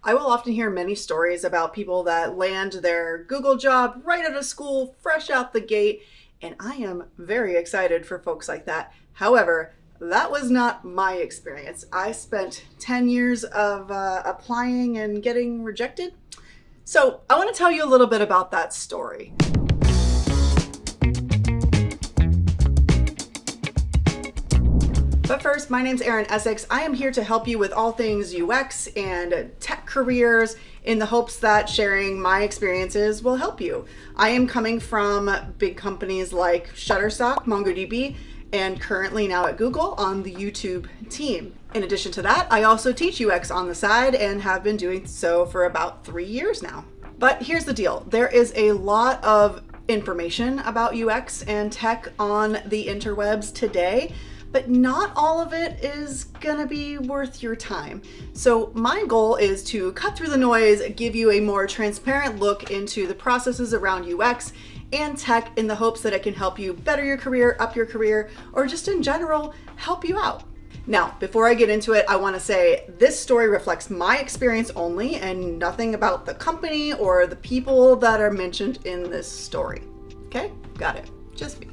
I will often hear many stories about people that land their Google job right out of school, fresh out the gate, and I am very excited for folks like that. However, that was not my experience. I spent 10 years of applying and getting rejected. So I want to tell you a little bit about that story. But first, my name's Erin Essex. I am here to help you with all things UX and tech careers in the hopes that sharing my experiences will help you. I am coming from big companies like Shutterstock, MongoDB, and currently now at Google on the YouTube team. In addition to that, I also teach UX on the side and have been doing so for about 3 years now. But here's the deal. There is a lot of information about UX and tech on the interwebs today, but not all of it is gonna be worth your time. So my goal is to cut through the noise, give you a more transparent look into the processes around UX and tech in the hopes that it can help you better your career, up your career, or just in general, help you out. Now, before I get into it, I wanna say this story reflects my experience only and nothing about the company or the people that are mentioned in this story. Okay, got it, just me.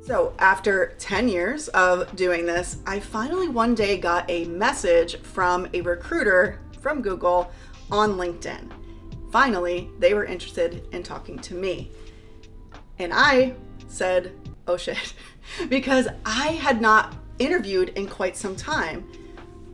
So after 10 years of doing this, I finally one day got a message from a recruiter from Google on LinkedIn. Finally, they were interested in talking to me. And I said, oh shit, because I had not interviewed in quite some time.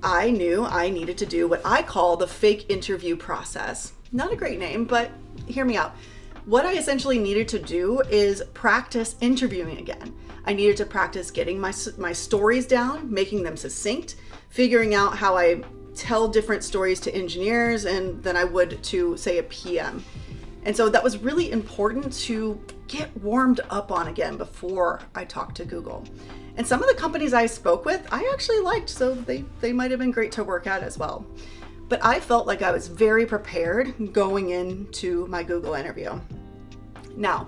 I knew I needed to do what I call the fake interview process. Not a great name, but hear me out. What I essentially needed to do is practice interviewing again. I needed to practice getting my stories down, making them succinct, figuring out how I tell different stories to engineers and than I would to, say, a PM. And so that was really important to get warmed up on again before I talked to Google. And some of the companies I spoke with, I actually liked, so they might have been great to work at as well. But I felt like I was very prepared going into my Google interview. Now,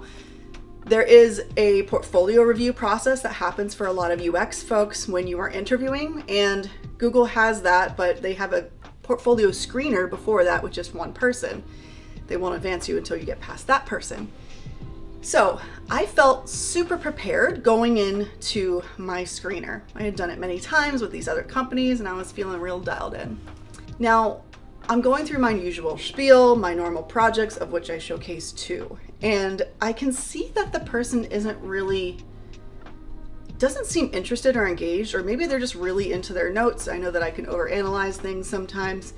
there is a portfolio review process that happens for a lot of UX folks when you are interviewing, and Google has that, but they have a portfolio screener before that with just one person. They won't advance you until you get past that person. So I felt super prepared going into my screener. I had done it many times with these other companies and I was feeling real dialed in. Now, I'm going through my usual spiel, my normal projects, of which I showcase 2. And I can see that the person doesn't seem interested or engaged, or maybe they're just really into their notes. I know that I can overanalyze things sometimes.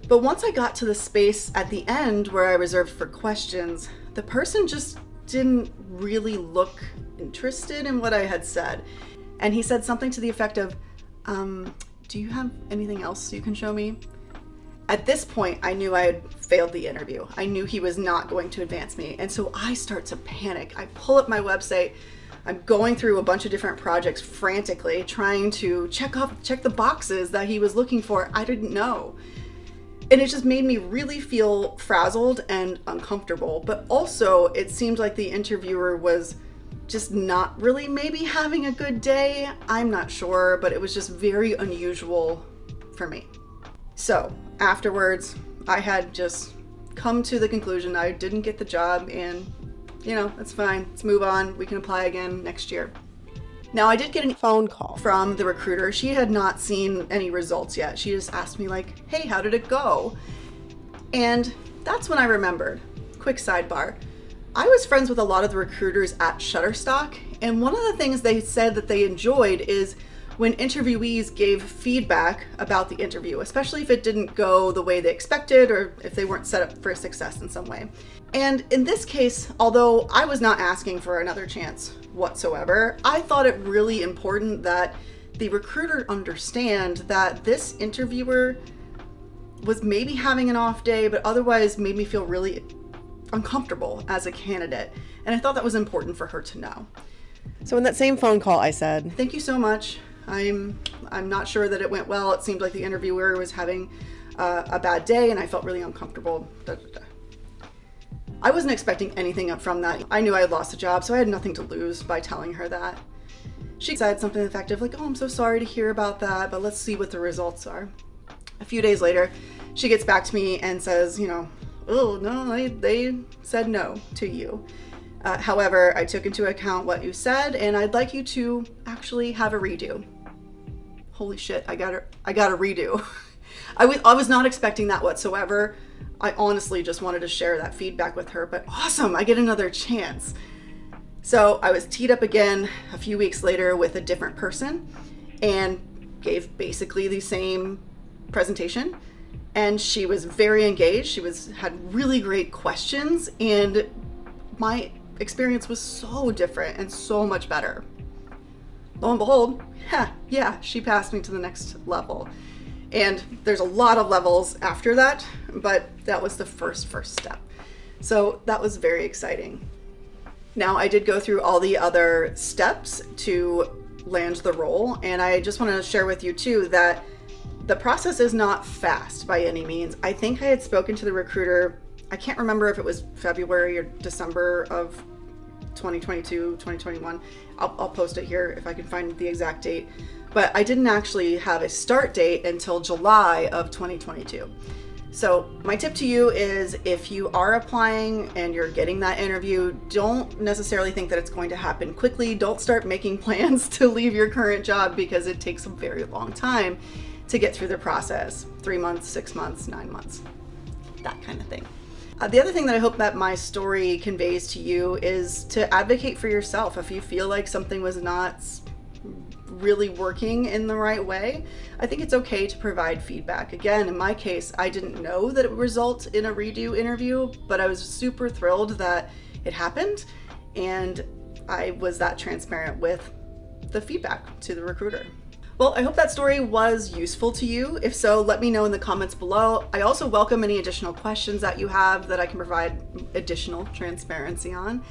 But once I got to the space at the end where I reserved for questions, the person just didn't really look interested in what I had said. And he said something to the effect of, do you have anything else you can show me? At this point, I knew I had failed the interview. I knew he was not going to advance me. And so I start to panic. I pull up my website. I'm going through a bunch of different projects frantically, trying to check the boxes that he was looking for. I didn't know. And it just made me really feel frazzled and uncomfortable. But also, it seemed like the interviewer was just not really maybe having a good day. I'm not sure, but it was just very unusual for me. So afterwards, I had just come to the conclusion I didn't get the job and, that's fine. Let's move on. We can apply again next year. Now, I did get a phone call from the recruiter. She had not seen any results yet. She just asked me like, hey, how did it go? And that's when I remembered. Quick sidebar. I was friends with a lot of the recruiters at Shutterstock, and one of the things they said that they enjoyed is when interviewees gave feedback about the interview, especially if it didn't go the way they expected or if they weren't set up for success in some way. And in this case, although I was not asking for another chance whatsoever, I thought it really important that the recruiter understand that this interviewer was maybe having an off day, but otherwise made me feel really uncomfortable as a candidate. And I thought that was important for her to know. So in that same phone call, I said, thank you so much. I'm not sure that it went well. It seemed like the interviewer was having a bad day and I felt really uncomfortable. I wasn't expecting anything up from that. I knew I had lost a job, so I had nothing to lose by telling her that. She said something to the effect of like, oh, I'm so sorry to hear about that, but let's see what the results are. A few days later, she gets back to me and says, oh no, they said no to you. However, I took into account what you said, and I'd like you to actually have a redo. Holy shit, I got a redo. I was not expecting that whatsoever. I honestly just wanted to share that feedback with her, but awesome, I get another chance. So I was teed up again a few weeks later with a different person and gave basically the same presentation. And she was very engaged. She had really great questions, and my experience was so different and so much better. Lo and behold, yeah, she passed me to the next level. And there's a lot of levels after that, but that was the first step. So that was very exciting. Now, I did go through all the other steps to land the role, and I just want to share with you too that the process is not fast by any means. I think I had spoken to the recruiter, I can't remember if it was February or December of 2022, 2021. I'll post it here if I can find the exact date. But I didn't actually have a start date until July of 2022. So my tip to you is, if you are applying and you're getting that interview, don't necessarily think that it's going to happen quickly. Don't start making plans to leave your current job, because it takes a very long time to get through the process. 3 months, 6 months, 9 months, that kind of thing. The other thing that I hope that my story conveys to you is to advocate for yourself. If you feel like something was not really working in the right way, I think it's okay to provide feedback. Again, in my case, I didn't know that it would result in a redo interview, but I was super thrilled that it happened, and I was that transparent with the feedback to the recruiter. Well, I hope that story was useful to you. If so, let me know in the comments below. I also welcome any additional questions that you have that I can provide additional transparency on.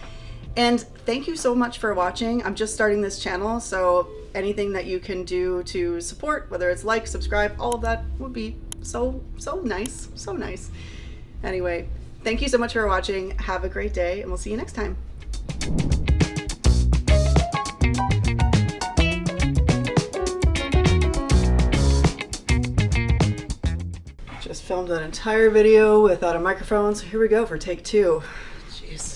And thank you so much for watching. I'm just starting this channel, so anything that you can do to support, whether it's like, subscribe, all of that would be so nice, so nice. Anyway, thank you so much for watching. Have a great day, and we'll see you next time. Just filmed an entire video without a microphone, so here we go for take 2.